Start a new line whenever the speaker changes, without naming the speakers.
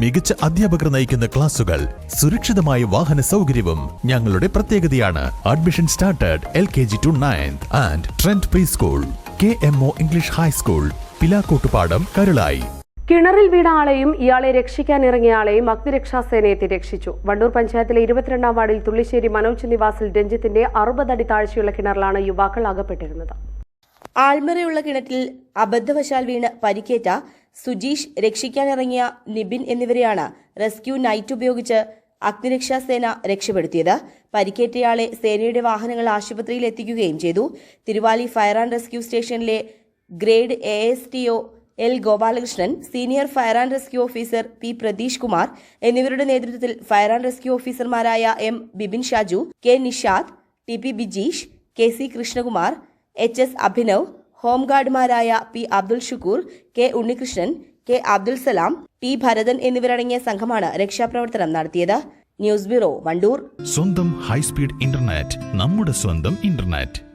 മികച്ച അധ്യാപകർ നയിക്കുന്ന ക്ലാസുകൾ, സുരക്ഷിതമായ വാഹന സൗകര്യവും ഞങ്ങളുടെ പ്രത്യേകതയാണ്. Admission started LKG to 9th and trend pre school, KMO English high school, Pilakkottupadam, Karulai.
കിണറിൽ വീണ ആളെയും ഇയാളെ രക്ഷിക്കാനിറങ്ങിയ ആളെയും അഗ്നിരക്ഷാസേന എത്തി രക്ഷിച്ചു. വണ്ടൂർ പഞ്ചായത്തിലെ 22ാം വാർഡിൽ തുള്ളിശ്ശേരി മനോജ് നിവാസിൽ രഞ്ജിത്തിന്റെ 60 അടി താഴ്ചയുള്ള കിണറിലാണ് യുവാക്കൾ അകപ്പെട്ടിരുന്നത്.
ആൾമറയുള്ള കിണറ്റിൽ അബദ്ധവശാൽ വീണ് പരിക്കേറ്റ സുജീഷ്, രക്ഷിക്കാനിറങ്ങിയ നിബിൻ എന്നിവരെയാണ് റെസ്ക്യൂ നൈറ്റ് ഉപയോഗിച്ച് അഗ്നിരക്ഷാസേന രക്ഷപ്പെടുത്തിയത്. പരിക്കേറ്റയാളെ സേനയുടെ വാഹനങ്ങൾ ആശുപത്രിയിൽ എത്തിക്കുകയും ചെയ്തു. തിരുവാലി ഫയർ ആൻഡ് റെസ്ക്യൂ സ്റ്റേഷനിലെ grade ASTO L Gopalakrishnan, senior fire and rescue officer P Pratheesh Kumar എന്നിവരുടെ നേതൃത്വത്തിൽ ഫയർ ആൻഡ് റെസ്ക്യൂ ഓഫീസർമാരായ M Bibin Shaju, K Nishad, TP Bijeesh, KC Krishnakumar, HS Abhinav, ഹോംഗാർഡുമാരായ P Abdul Shukkur, K Unnikrishnan, K Abdul Salam, T Bharathan എന്നിവരടങ്ങിയ സംഘമാണ് രക്ഷാപ്രവർത്തനം നടത്തിയത്. News bureau, Wandoor.
സ്വന്തം ഹൈസ്പീഡ് ഇന്റർനെറ്റ്, നമ്മുടെ സ്വന്തം ഇന്റർനെറ്റ്.